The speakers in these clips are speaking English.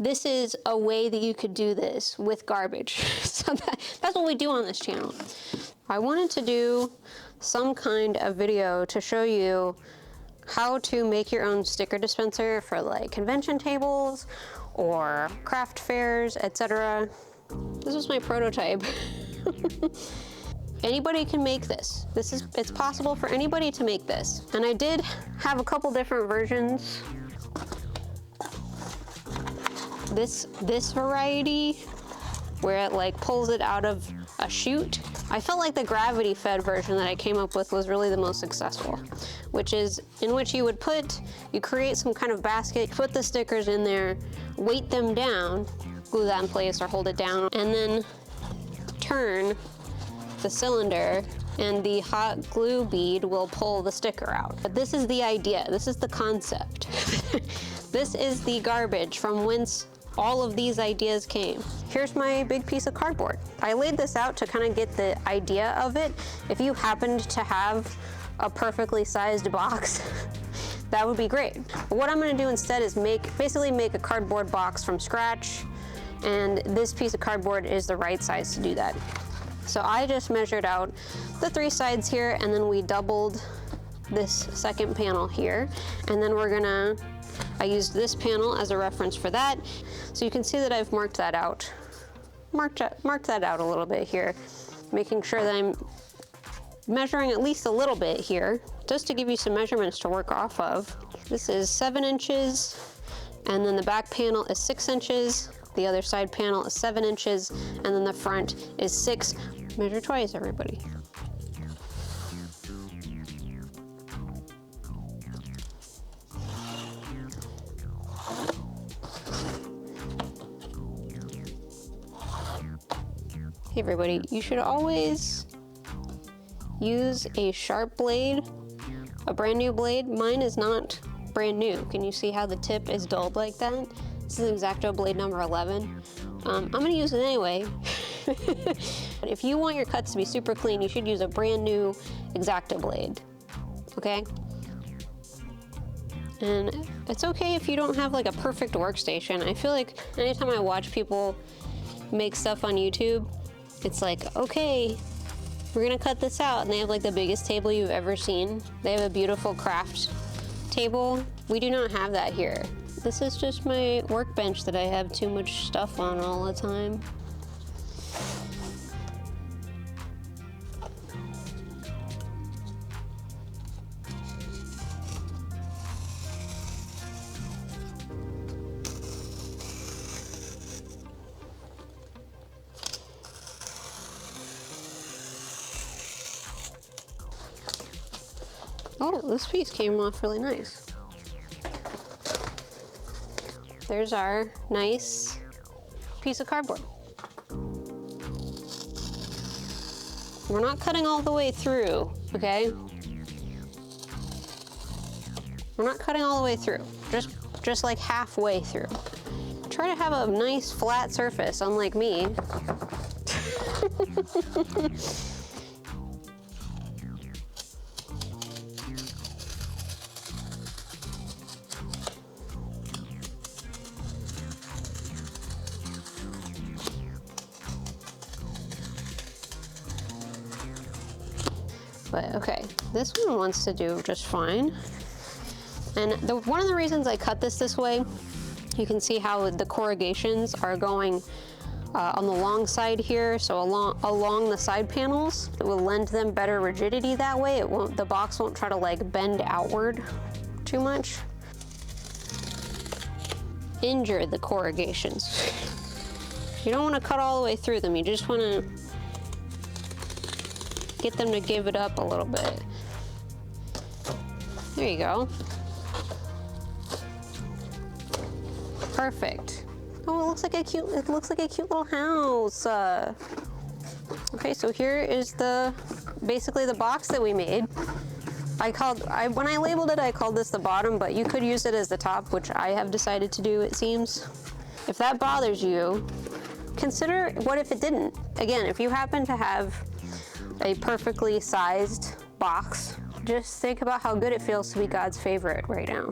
this is a way that you could do this with garbage. So that's what we do on this channel. I wanted to do some kind of video to show you how to make your own sticker dispenser for like convention tables or craft fairs, etc. This is my prototype. Anybody can make this. It's possible for anybody to make this. And I did have a couple different versions. This variety, where it like pulls it out of a chute. I felt like the gravity fed version that I came up with was really the most successful, which is in which you create some kind of basket, put the stickers in there, weight them down, glue that in place or hold it down, and then turn the cylinder and the hot glue bead will pull the sticker out. But this is the idea, this is the concept. This is the garbage from whence all of these ideas came. Here's my big piece of cardboard. I laid this out to kind of get the idea of it. If you happened to have a perfectly sized box, that would be great. But what I'm gonna do instead is basically make a cardboard box from scratch, and this piece of cardboard is the right size to do that. So I just measured out the 3 sides here, and then we doubled this second panel here, and then I used this panel as a reference for that. So you can see that I've marked that out. Marked that out a little bit here, making sure that I'm measuring at least a little bit here, just to give you some measurements to work off of. This is 7 inches, and then the back panel is 6 inches, the other side panel is 7 inches, and then the front is 6. Measure twice, everybody. Hey everybody, you should always use a sharp blade, a brand new blade. Mine is not brand new. Can you see how the tip is dulled like that? This is x-acto blade number 11. I'm gonna use it anyway. But if you want your cuts to be super clean, you should use a brand new x-acto blade, okay? And it's okay if you don't have like a perfect workstation. I feel like anytime I watch people make stuff on YouTube, it's like, okay, we're gonna cut this out, and they have like the biggest table you've ever seen. They have a beautiful craft table. We do not have that here. This is just my workbench that I have too much stuff on all the time. Oh, this piece came off really nice. There's our nice piece of cardboard. We're not cutting all the way through, okay? We're not cutting all the way through, just like halfway through. Try to have a nice flat surface, unlike me. But okay, this one wants to do just fine. And one of the reasons I cut this way, you can see how the corrugations are going on the long side here, so along the side panels. It will lend them better rigidity that way. The box won't try to like bend outward too much. Injure the corrugations. You don't want to cut all the way through them, you just want to get them to give it up a little bit. There you go. Perfect. Oh, it looks like a cute little house. Okay, so here is basically the box that we made. When I labeled it, I called this the bottom, but you could use it as the top, which I have decided to do, it seems. If that bothers you, consider what if it didn't. Again, if you happen to have a perfectly sized box, just think about how good it feels to be God's favorite right now.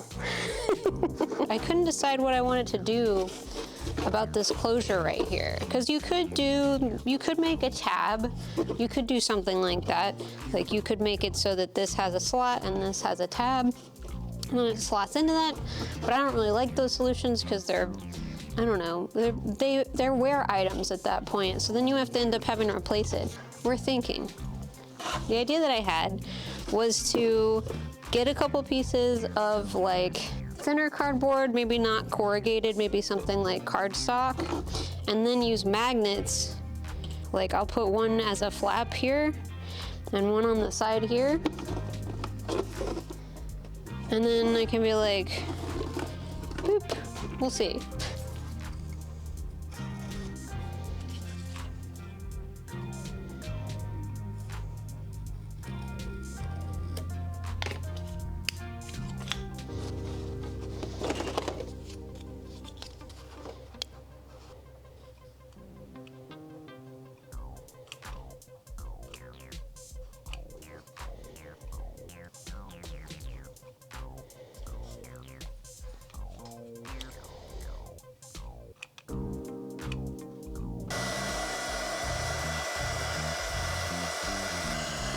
I couldn't decide what I wanted to do about this closure right here, because you could make a tab, you could do something like that. Like you could make it so that this has a slot and this has a tab, and then it slots into that. But I don't really like those solutions because they're, I don't know, they're wear items at that point. So then you have to end up having to replace it. We're thinking. The idea that I had was to get a couple pieces of like thinner cardboard, maybe not corrugated, maybe something like cardstock, and then use magnets. Like I'll put one as a flap here and one on the side here. And then I can be like, boop, we'll see.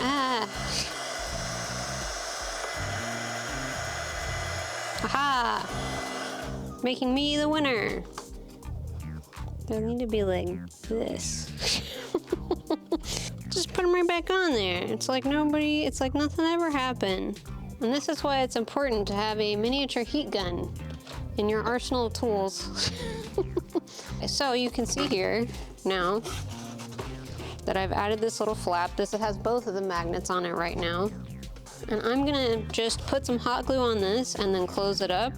Ah. Aha! Making me the winner. They need to be like this. Just put them right back on there. It's like it's like nothing ever happened. And this is why it's important to have a miniature heat gun in your arsenal of tools. So you can see here now that I've added this little flap. This has both of the magnets on it right now. And I'm gonna just put some hot glue on this and then close it up.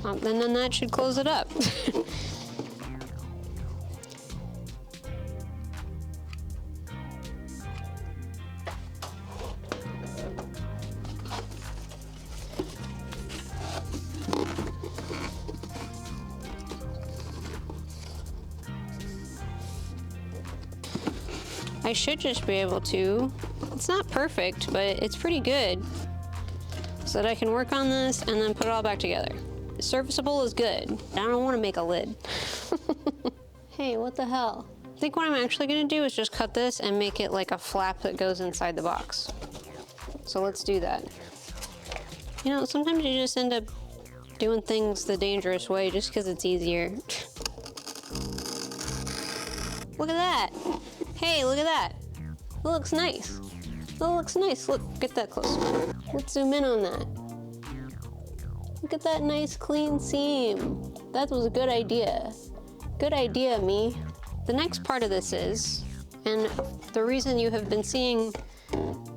And then that should close it up. I should just be able to, it's not perfect, but it's pretty good, so that I can work on this and then put it all back together. Serviceable is good. I don't want to make a lid. Hey, what the hell? I think what I'm actually gonna do is just cut this and make it like a flap that goes inside the box. So let's do that. You know, sometimes you just end up doing things the dangerous way just because it's easier. Look at that. Hey, look at that. It looks nice. It looks nice. Look, get that closer. Let's zoom in on that. Look at that nice clean seam. That was a good idea. Good idea, me. The next part of this is, and the reason you have been seeing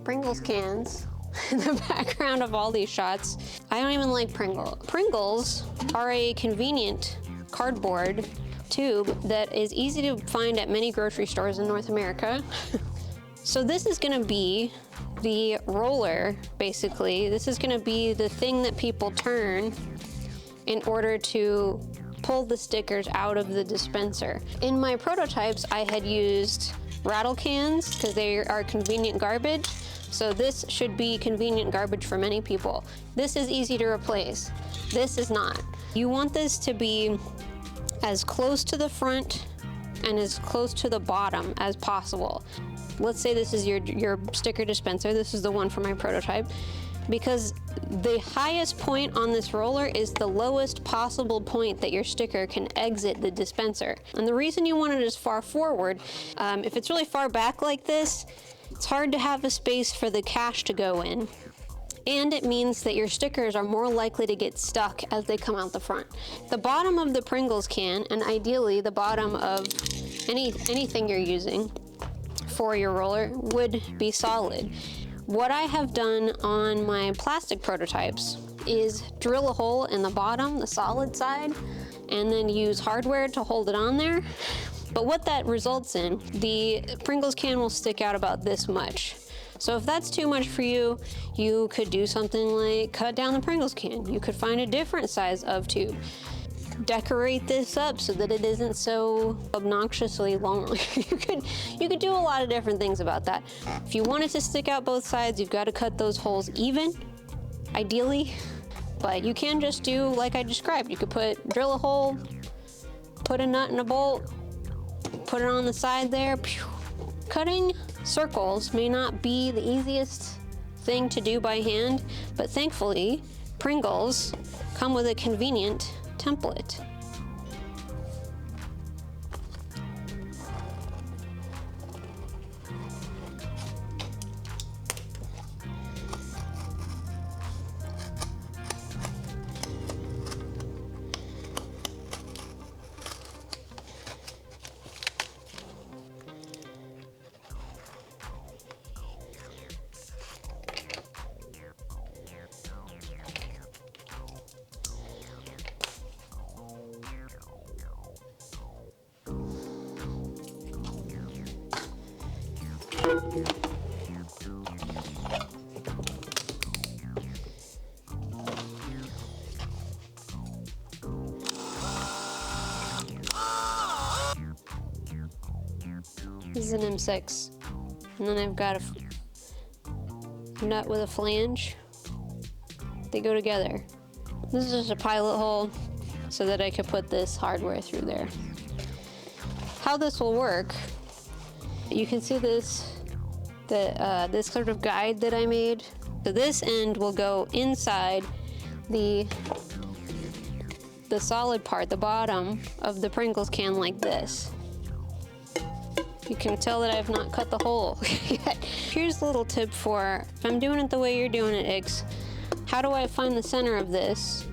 Pringles cans in the background of all these shots, I don't even like Pringles. Pringles are a convenient cardboard tube that is easy to find at many grocery stores in North America. So this is gonna be the roller, basically. This is gonna be the thing that people turn in order to pull the stickers out of the dispenser. In my prototypes, I had used rattle cans because they are convenient garbage. So this should be convenient garbage for many people. This is easy to replace. This is not. You want this to be as close to the front and as close to the bottom as possible. Let's say this is your sticker dispenser. This is the one for my prototype, because the highest point on this roller is the lowest possible point that your sticker can exit the dispenser. And the reason you want it as far forward, if it's really far back like this, it's hard to have a space for the cash to go in. And it means that your stickers are more likely to get stuck as they come out the front. The bottom of the Pringles can, and ideally the bottom of anything you're using for your roller, would be solid. What I have done on my plastic prototypes is drill a hole in the bottom, the solid side, and then use hardware to hold it on there. But what that results in, the Pringles can will stick out about this much. So if that's too much for you, you could do something like cut down the Pringles can. You could find a different size of tube. Decorate this up so that it isn't so obnoxiously long. You could do a lot of different things about that. If you want it to stick out both sides, you've got to cut those holes even, ideally. But you can just do like I described. You could drill a hole put a nut and a bolt, put it on the side there. Cutting circles may not be the easiest thing to do by hand, but thankfully, Pringles come with a convenient template. This is an M6, and then I've got a nut with a flange. They go together. This is just a pilot hole so that I could put this hardware through there. How this will work, you can see this, this sort of guide that I made. So this end will go inside the solid part, the bottom of the Pringles can, like this. You can tell that I've not cut the hole yet. Here's a little tip for, if I'm doing it the way you're doing it, Ix, how do I find the center of this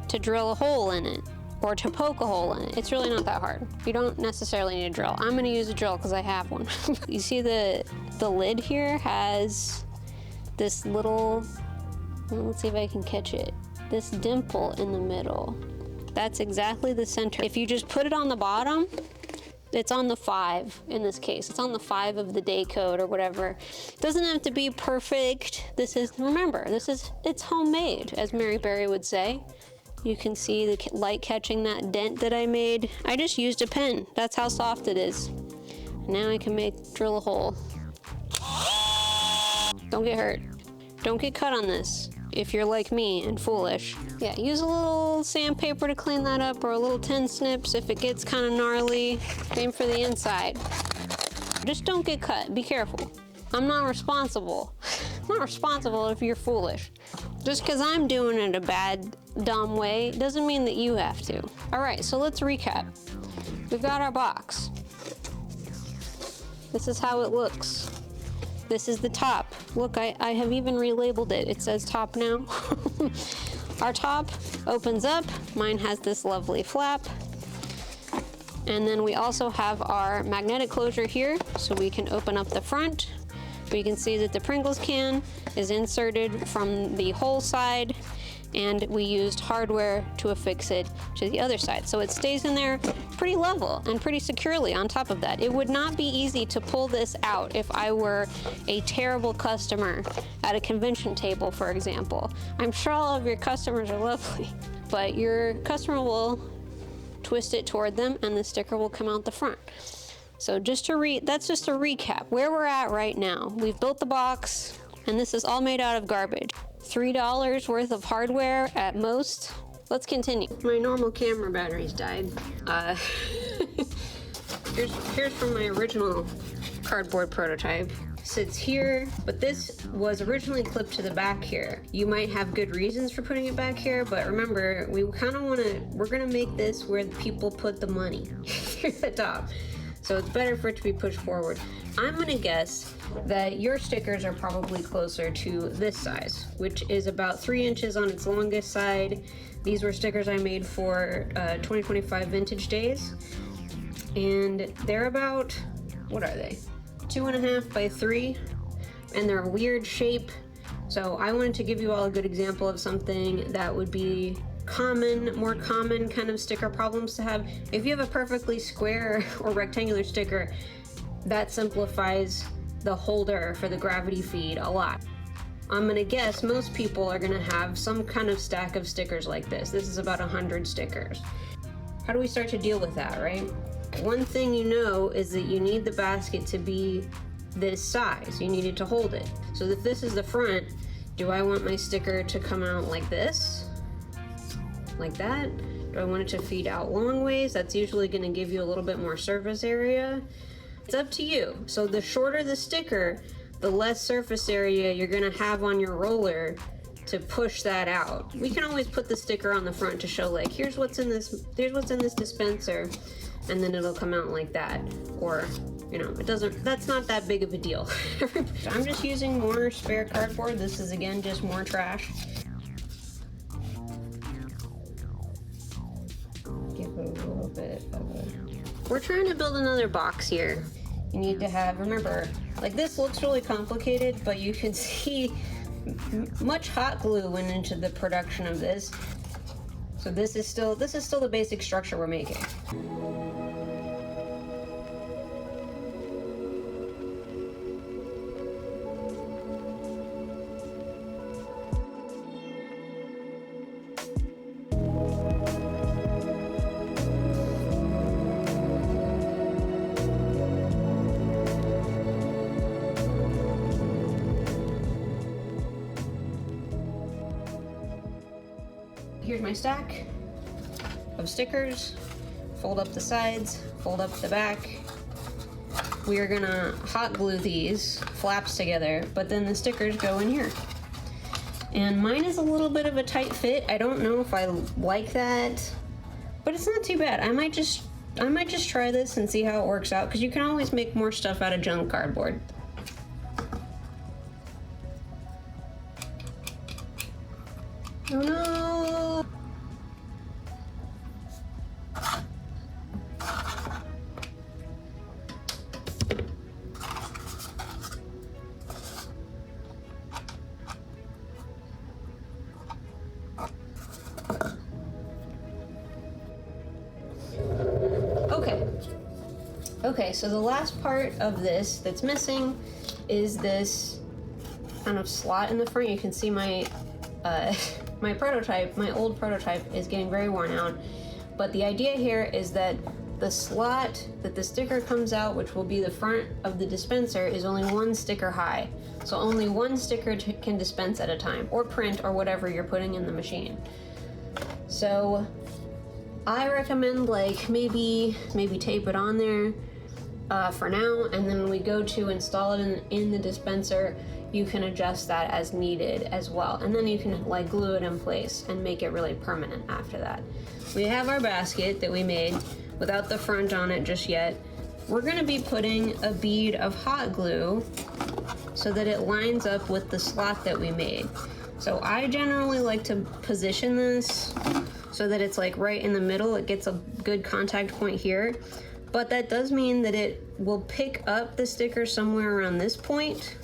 to drill a hole in it or to poke a hole in it? It's really not that hard. You don't necessarily need a drill. I'm gonna use a drill because I have one. You see the lid here has this little, let's see if I can catch it, this dimple in the middle. That's exactly the center. If you just put it on the bottom, it's on the 5 in this case. It's on the 5 of the day code or whatever. It doesn't have to be perfect. This is, remember, it's homemade, as Mary Berry would say. You can see the light catching that dent that I made. I just used a pen. That's how soft it is. Now I can drill a hole. Don't get hurt. Don't get cut on this. If you're like me and foolish. Yeah, use a little sandpaper to clean that up, or a little tin snips if it gets kind of gnarly. Same for the inside. Just don't get cut, be careful. I'm not responsible. I'm not responsible if you're foolish. Just because I'm doing it a bad, dumb way doesn't mean that you have to. All right, so let's recap. We've got our box. This is how it looks. This is the top. Look, I have even relabeled it. It says top now. Our top opens up. Mine has this lovely flap. And then we also have our magnetic closure here, so we can open up the front. We can see that the Pringles can is inserted from the whole side, and we used hardware to affix it to the other side. So it stays in there pretty level and pretty securely on top of that. It would not be easy to pull this out if I were a terrible customer at a convention table, for example. I'm sure all of your customers are lovely, but your customer will twist it toward them and the sticker will come out the front. So just to that's just a recap where we're at right now. We've built the box, and this is all made out of garbage. $3 worth of hardware at most. Let's continue. My normal camera batteries died. Here's from my original cardboard prototype. Sits here, but this was originally clipped to the back here. You might have good reasons for putting it back here, but remember, we're gonna make this where people put the money here at the top. So it's better for it to be pushed forward. I'm gonna guess that your stickers are probably closer to this size, which is about 3 inches on its longest side. These were stickers I made for 2025 Vintage Days. And they're about, what are they? 2.5 by 3, and they're a weird shape. So I wanted to give you all a good example of something that would be more common kind of sticker problems to have. If you have a perfectly square or rectangular sticker, that simplifies the holder for the gravity feed a lot. I'm gonna guess most people are gonna have some kind of stack of stickers like this. This is about 100 stickers. How do we start to deal with that, right? One thing you know is that you need the basket to be this size. You need it to hold it. So if this is the front, do I want my sticker to come out like this? Like that? Do I want it to feed out long ways? That's usually going to give you a little bit more surface area. It's up to you. So the shorter the sticker, the less surface area you're going to have on your roller to push that out. We can always put the sticker on the front to show like, here's what's in this dispenser, and then it'll come out like that. Or, you know, that's not that big of a deal. I'm just using more spare cardboard. This is again just more trash. Give it a little bit of a... We're trying to build another box here. You need to have, remember, like this looks really complicated, but you can see much hot glue went into the production of this. So this is still the basic structure we're making. Here's my stack of stickers. Fold up the sides, fold up the back. We are gonna hot glue these flaps together, but then the stickers go in here. And mine is a little bit of a tight fit. I don't know if I like that, but it's not too bad. I might just try this and see how it works out, because you can always make more stuff out of junk cardboard. Oh no! Okay, so the last part of this that's missing is this kind of slot in the front. You can see my my old prototype is getting very worn out. But the idea here is that the slot that the sticker comes out, which will be the front of the dispenser, is only one sticker high. So only one sticker can dispense at a time, or print, or whatever you're putting in the machine. So I recommend like maybe tape it on there for now, and then when we go to install it in the dispenser, you can adjust that as needed as well. And then you can like glue it in place and make it really permanent after that. We have our basket that we made without the front on it just yet. We're gonna be putting a bead of hot glue so that it lines up with the slot that we made. So I generally like to position this so that it's like right in the middle. It gets a good contact point here. But that does mean that it will pick up the sticker somewhere around this point,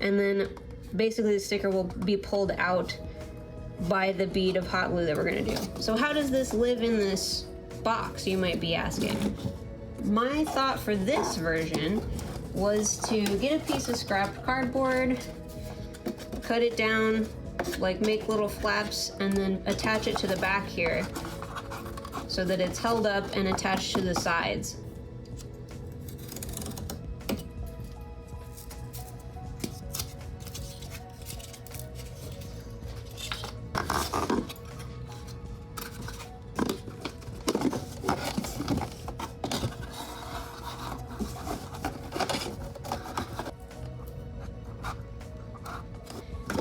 and then basically the sticker will be pulled out by the bead of hot glue that we're gonna do. So how does this live in this box, you might be asking? My thought for this version was to get a piece of scrapped cardboard, cut it down, like make little flaps, and then attach it to the back here so that it's held up and attached to the sides.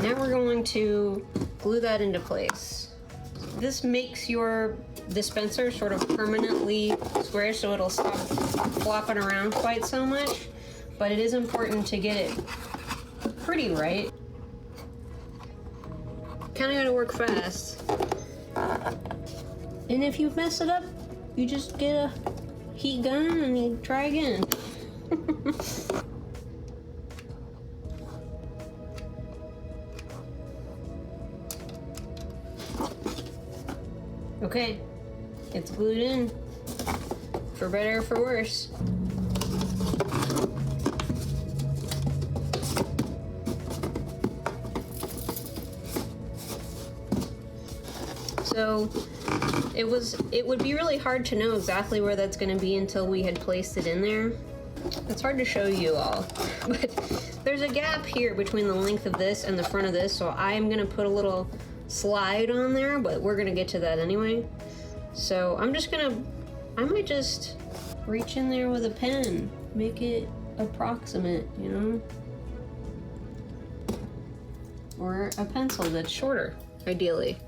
Now we're going to glue that into place. This makes your dispenser sort of permanently square, so it'll stop flopping around quite so much, but it is important to get it pretty right. Kind of gotta work fast. And if you mess it up, you just get a heat gun and you try again. Okay, it's glued in, for better or for worse. So it would be really hard to know exactly where that's going to be until we had placed it in there. It's hard to show you all, but there's a gap here between the length of this and the front of this, so I'm going to put a little slide on there, but we're going to get to that anyway. So I might just reach in there with a pen, make it approximate, you know? Or a pencil that's shorter, ideally.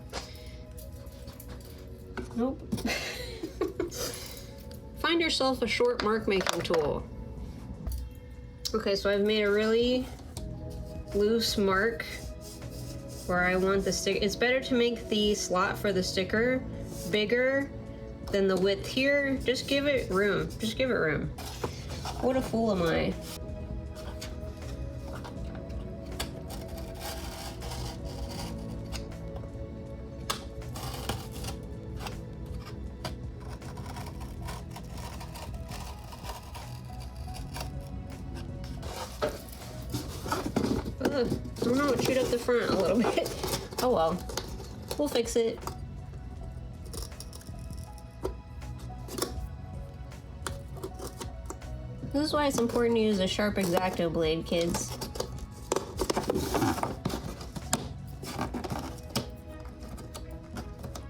Nope. Find yourself a short mark making tool. Okay, so I've made a really loose mark where I want the sticker. It's better to make the slot for the sticker bigger than the width here. Just give it room. Just give it room. What a fool am I? I don't know, shoot up the front a little bit. Oh well, we'll fix it. This is why it's important to use a sharp x-acto blade, kids.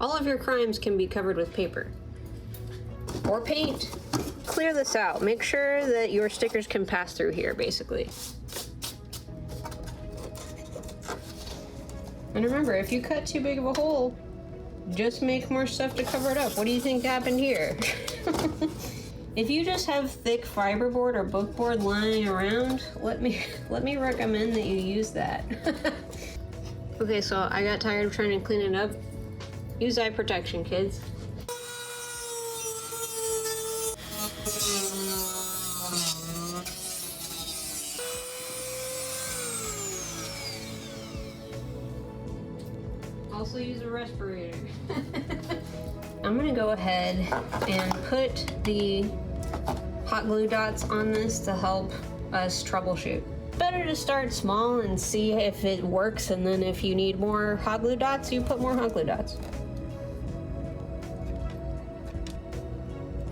All of your crimes can be covered with paper or paint. Clear this out. Make sure that your stickers can pass through here, basically. And remember, if you cut too big of a hole, just make more stuff to cover it up. What do you think happened here? If you just have thick fiberboard or bookboard lying around, let me recommend that you use that. Okay, so I got tired of trying to clean it up. Use eye protection, kids. Also use a respirator. I'm gonna go ahead and put the hot glue dots on this to help us troubleshoot. Better to start small and see if it works, and then if you need more hot glue dots, you put more hot glue dots.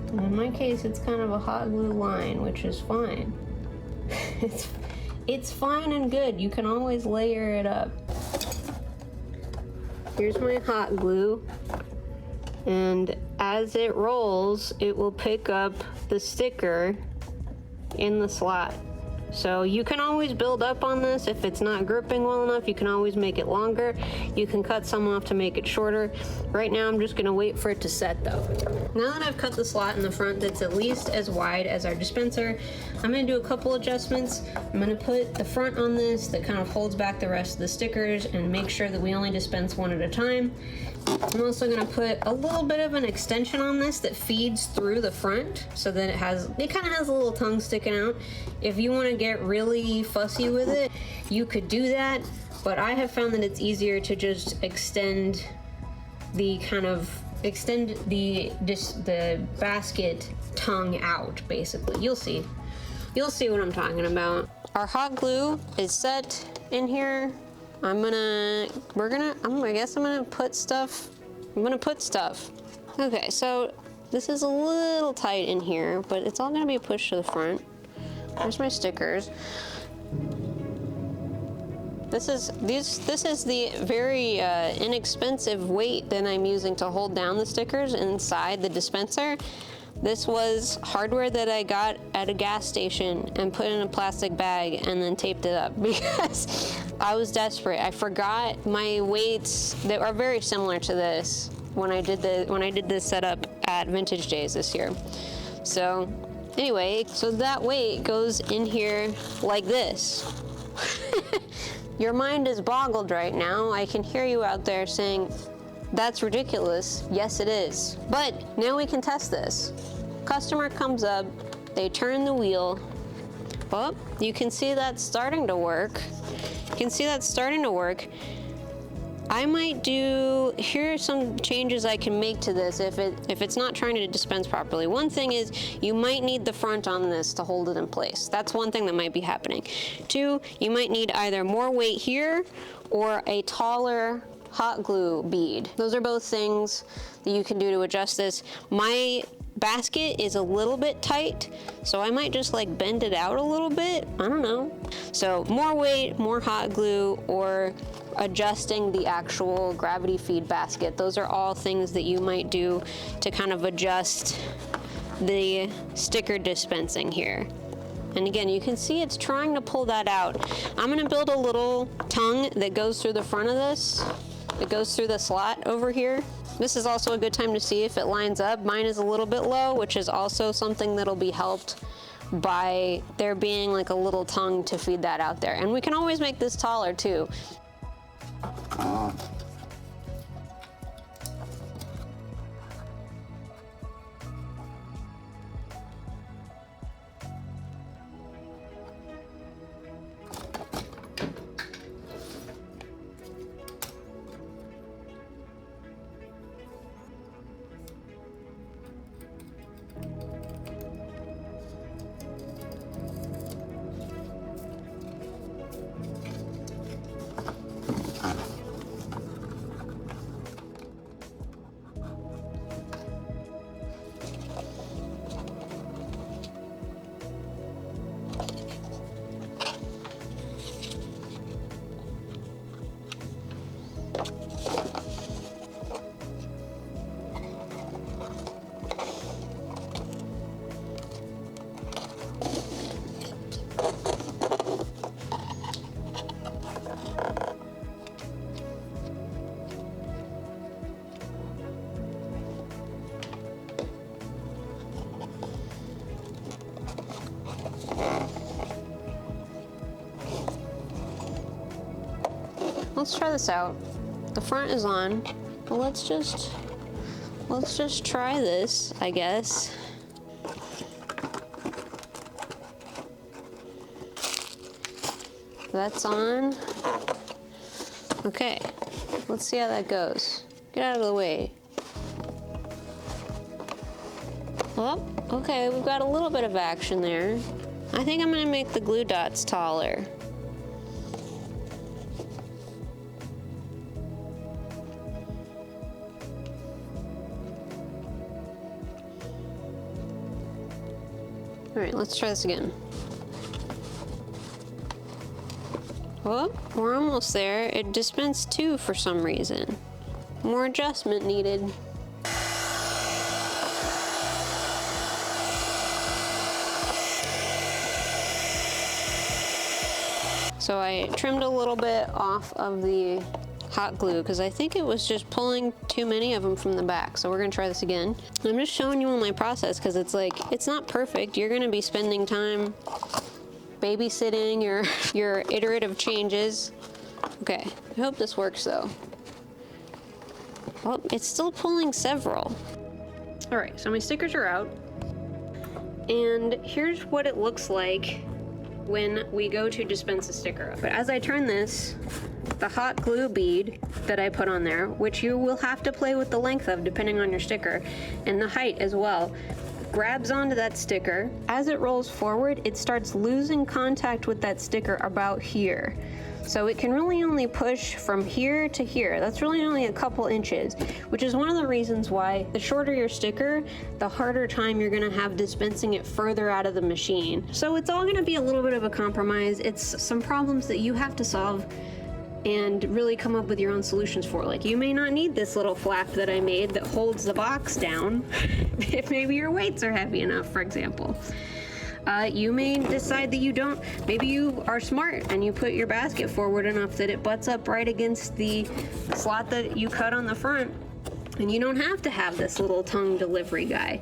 And in my case, it's kind of a hot glue line, which is fine. It's fine and good. You can always layer it up. Here's my hot glue, and as it rolls, it will pick up the sticker in the slot. So you can always build up on this. If it's not gripping well enough, you can always make it longer. You can cut some off to make it shorter. Right now, I'm just gonna wait for it to set though. Now that I've cut the slot in the front that's at least as wide as our dispenser, I'm gonna do a couple adjustments. I'm gonna put the front on this that kind of holds back the rest of the stickers and make sure that we only dispense one at a time. I'm also gonna put a little bit of an extension on this that feeds through the front so that it kind of has a little tongue sticking out. If you wanna get really fussy with it, you could do that, but I have found that it's easier to just extend the basket tongue out, basically. You'll see what I'm talking about. Our hot glue is set in here. I'm gonna put stuff. Okay, so this is a little tight in here, but it's all gonna be pushed to the front. There's my stickers. This is the very inexpensive weight that I'm using to hold down the stickers inside the dispenser. This was hardware that I got at a gas station and put in a plastic bag and then taped it up because I was desperate. I forgot my weights that are very similar to this when I did this setup at Vintage Days this year. So anyway, so that weight goes in here like this. Your mind is boggled right now. I can hear you out there saying, that's ridiculous. Yes, it is. But now we can test this. Customer comes up, they turn the wheel. Well, you can see that's starting to work. Here are some changes I can make to this if it's not trying to dispense properly. One thing is you might need the front on this to hold it in place. That's one thing that might be happening. Two, you might need either more weight here or a taller hot glue bead. Those are both things that you can do to adjust this. My basket is a little bit tight, so I might just like bend it out a little bit. I don't know. So more weight, more hot glue, or adjusting the actual gravity feed basket. Those are all things that you might do to kind of adjust the sticker dispensing here. And again, you can see it's trying to pull that out. I'm gonna build a little tongue that goes through the front of this. It goes through the slot over here. This is also a good time to see if it lines up. Mine is a little bit low, which is also something that'll be helped by there being like a little tongue to feed that out there. And we can always make this taller too. Let's try this out. The front is on, but let's just try this, I guess. That's on. Okay, let's see how that goes. Get out of the way. Oh, okay, we've got a little bit of action there. I think I'm gonna make the glue dots taller. All right, let's try this again. Oh, we're almost there. It dispensed 2 for some reason. More adjustment needed. So I trimmed a little bit off of the hot glue because I think it was just pulling too many of them from the back. So we're gonna try this again. I'm just showing you my process because it's like, it's not perfect. You're gonna be spending time babysitting your iterative changes. Okay, I hope this works though. Well, it's still pulling several. All right, so my stickers are out. And here's what it looks like when we go to dispense a sticker. But as I turn this, the hot glue bead that I put on there, which you will have to play with the length of depending on your sticker, and the height as well, grabs onto that sticker. As it rolls forward, it starts losing contact with that sticker about here. So it can really only push from here to here. That's really only a couple inches, which is one of the reasons why the shorter your sticker, the harder time you're gonna have dispensing it further out of the machine. So it's all gonna be a little bit of a compromise. It's some problems that you have to solve and really come up with your own solutions for. Like, you may not need this little flap that I made that holds the box down if maybe your weights are heavy enough, for example. You may decide that you don't. Maybe you are smart and you put your basket forward enough that it butts up right against the slot that you cut on the front, and you don't have to have this little tongue delivery guy.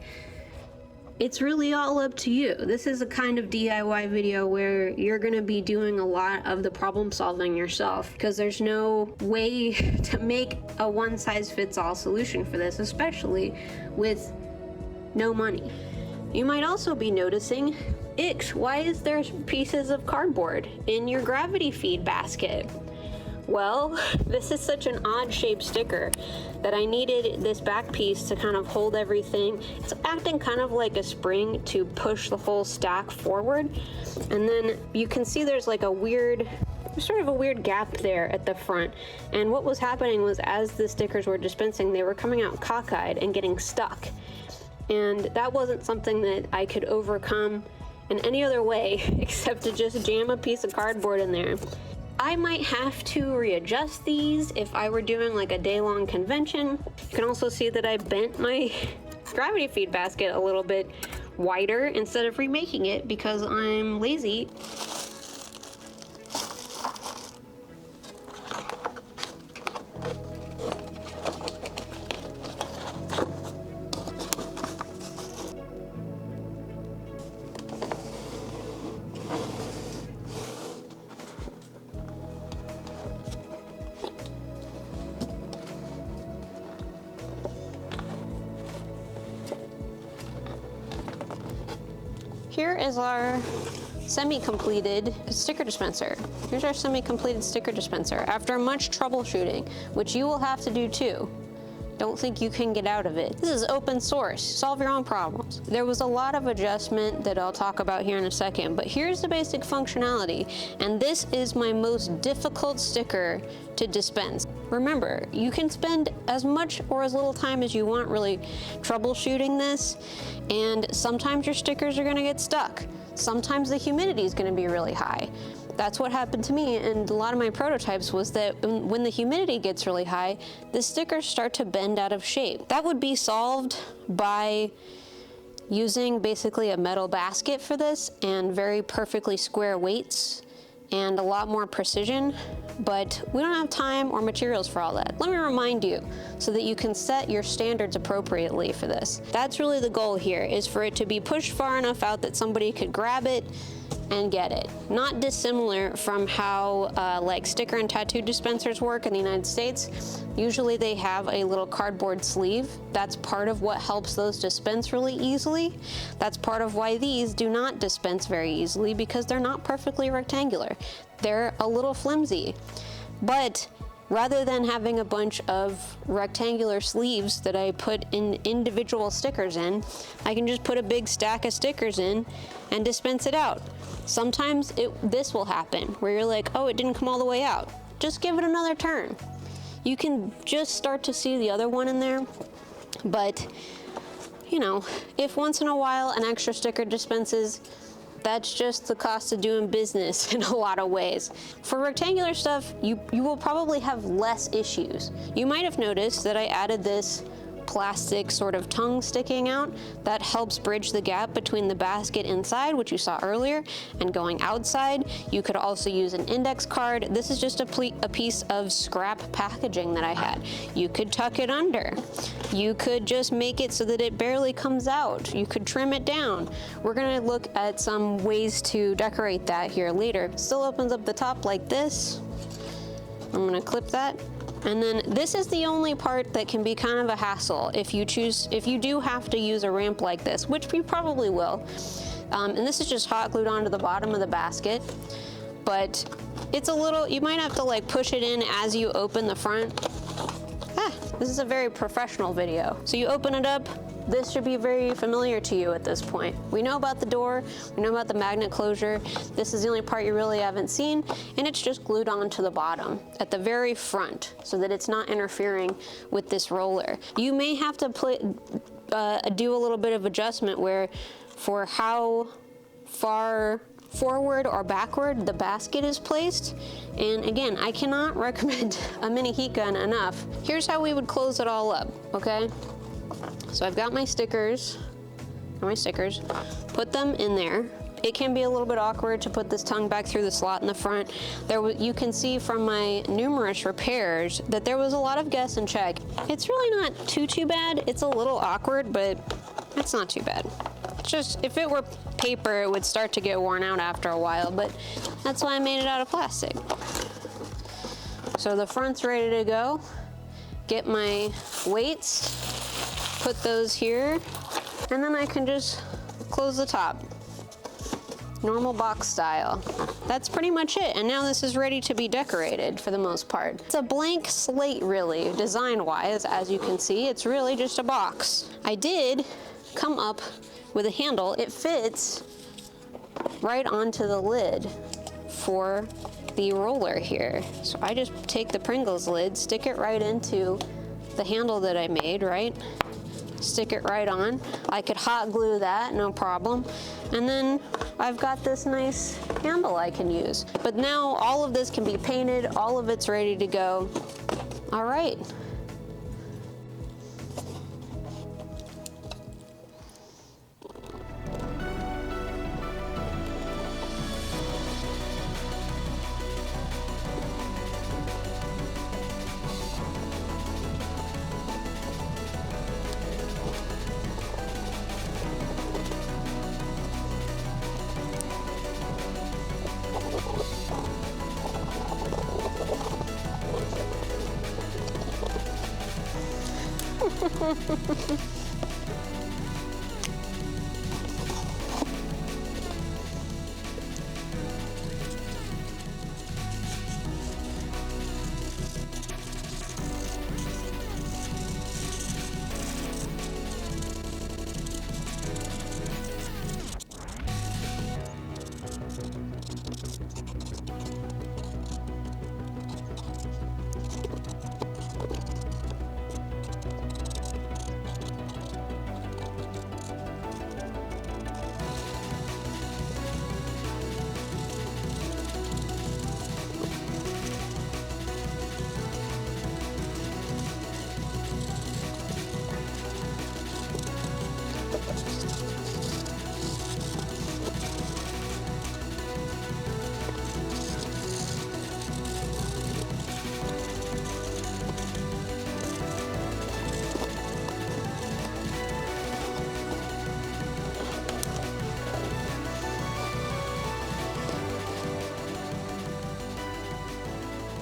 It's really all up to you. This is a kind of DIY video where you're gonna be doing a lot of the problem solving yourself, because there's no way to make a one-size-fits-all solution for this, especially with no money. You might also be noticing, why is there pieces of cardboard in your gravity feed basket? Well, this is such an odd shaped sticker that I needed this back piece to kind of hold everything. It's acting kind of like a spring to push the whole stack forward. And then you can see there's like sort of a weird gap there at the front. And what was happening was, as the stickers were dispensing, they were coming out cockeyed and getting stuck. and that wasn't something that I could overcome in any other way except to just jam a piece of cardboard in there. I might have to readjust these if I were doing like a day-long convention. You can also see that I bent my gravity feed basket a little bit wider instead of remaking it because I'm lazy. Here is our semi-completed sticker dispenser. Here's our semi-completed sticker dispenser after much troubleshooting, which you will have to do too. Don't think you can get out of it. This is open source. Solve your own problems. There was a lot of adjustment that I'll talk about here in a second, but here's the basic functionality, and this is my most difficult sticker to dispense. Remember, you can spend as much or as little time as you want really troubleshooting this, and sometimes your stickers are gonna get stuck. Sometimes the humidity is gonna be really high. That's what happened to me, and a lot of my prototypes was that when the humidity gets really high, the stickers start to bend out of shape. That would be solved by using basically a metal basket for this and very perfectly square weights and a lot more precision, but we don't have time or materials for all that. Let me remind you so that you can set your standards appropriately for this. That's really the goal here, is for it to be pushed far enough out that somebody could grab it and get it. Not dissimilar from how like sticker and tattoo dispensers work in the United States. Usually they have a little cardboard sleeve. That's part of what helps those dispense really easily. That's part of why these do not dispense very easily, because they're not perfectly rectangular. They're a little flimsy. But rather than having a bunch of rectangular sleeves that I put in individual stickers in, I can just put a big stack of stickers in and dispense it out. Sometimes this will happen, where you're like, oh, it didn't come all the way out. Just give it another turn. You can just start to see the other one in there, but you know, if once in a while an extra sticker dispenses, that's just the cost of doing business in a lot of ways. For rectangular stuff, you will probably have less issues. You might have noticed that I added this plastic sort of tongue sticking out. That helps bridge the gap between the basket inside, which you saw earlier, and going outside. You could also use an index card. This is just a piece of scrap packaging that I had. You could tuck it under. You could just make it so that it barely comes out. You could trim it down. We're gonna look at some ways to decorate that here later. Still opens up the top like this. I'm gonna clip that. And then this is the only part that can be kind of a hassle if you do have to use a ramp like this, which you probably will. And this is just hot glued onto the bottom of the basket, but it's a little, you might have to like push it in as you open the front. This is a very professional video. So you open it up. This should be very familiar to you at this point. We know about the door, we know about the magnet closure. This is the only part you really haven't seen, and it's just glued onto the bottom at the very front so that it's not interfering with this roller. You may have to do a little bit of adjustment where for how far forward or backward the basket is placed. And again, I cannot recommend a mini heat gun enough. Here's how we would close it all up, okay? So I've got my stickers, put them in there. It can be a little bit awkward to put this tongue back through the slot in the front. You can see from my numerous repairs that there was a lot of guess and check. It's really not too bad. It's a little awkward, but it's not too bad. It's just, if it were paper, it would start to get worn out after a while, but that's why I made it out of plastic. So the front's ready to go. Get my weights, put those here, and then I can just close the top. Normal box style. That's pretty much it, and now this is ready to be decorated for the most part. It's a blank slate really, design-wise, as you can see. It's really just a box. I did come up with a handle. It fits right onto the lid for the roller here. So I just take the Pringles lid, stick it right into the handle that I made, right? stick it right on. I could hot glue that, no problem. And then I've got this nice handle I can use. But now all of this can be painted, all of it's ready to go. All right.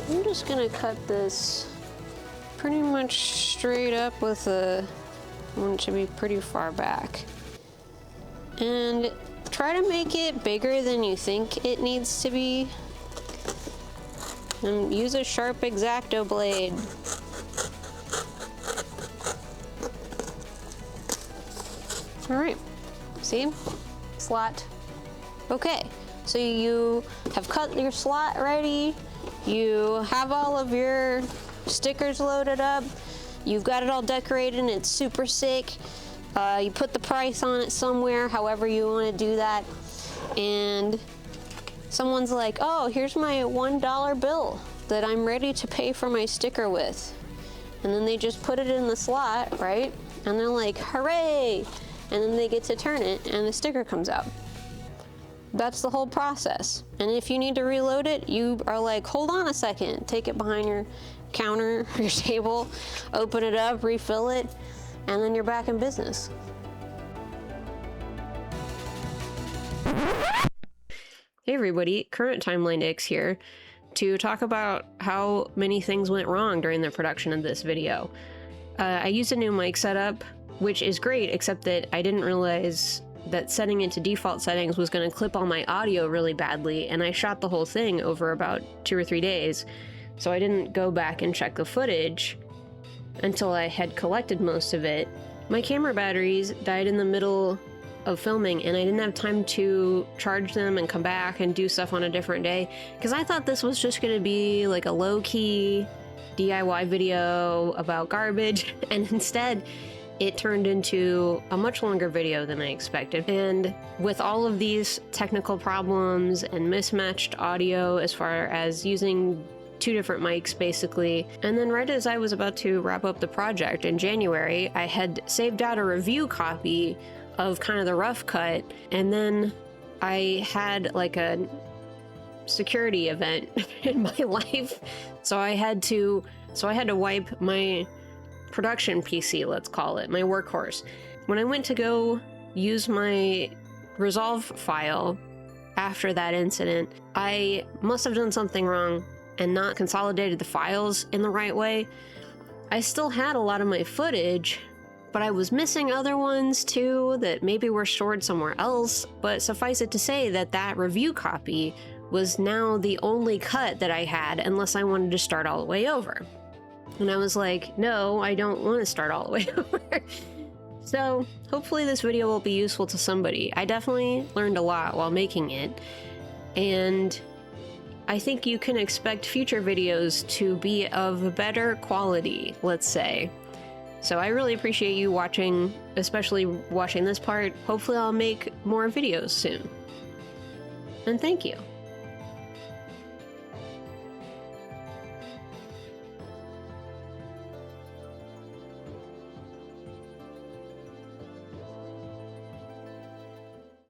I'm just gonna cut this pretty much straight up with I want it to be pretty far back. And try to make it bigger than you think it needs to be. And use a sharp x-acto blade. All right, see? Slot. Okay, so you have cut your slot ready. You have all of your stickers loaded up. You've got it all decorated and it's super sick. You put the price on it somewhere, however you want to do that. And someone's like, oh, here's my $1 bill that I'm ready to pay for my sticker with. And then they just put it in the slot, right? And they're like, hooray! And then they get to turn it and the sticker comes out. That's the whole process. And if you need to reload it, you are like, hold on a second, take it behind your counter, your table, open it up, refill it, and then you're back in business. Hey everybody, Current Timeline X here to talk about how many things went wrong during the production of this video. I used a new mic setup, which is great, except that I didn't realize that setting it to default settings was going to clip all my audio really badly, and I shot the whole thing over about 2 or 3 days, so I didn't go back and check the footage until I had collected most of it. My camera batteries died in the middle of filming, and I didn't have time to charge them and come back and do stuff on a different day, because I thought this was just going to be like a low-key DIY video about garbage, and instead it turned into a much longer video than I expected. And with all of these technical problems and mismatched audio as far as using 2 different mics basically, and then right as I was about to wrap up the project in January, I had saved out a review copy of kind of the rough cut, and then I had like a security event in my life, so I had to wipe my production PC, let's call it, my workhorse. When I went to go use my Resolve file after that incident, I must have done something wrong and not consolidated the files in the right way. I still had a lot of my footage, but I was missing other ones too that maybe were stored somewhere else, but suffice it to say that that review copy was now the only cut that I had unless I wanted to start all the way over. And I was like, no, I don't want to start all the way over. So hopefully this video will be useful to somebody. I definitely learned a lot while making it, and I think you can expect future videos to be of better quality, let's say. So I really appreciate you watching, especially watching this part. Hopefully I'll make more videos soon. And thank you.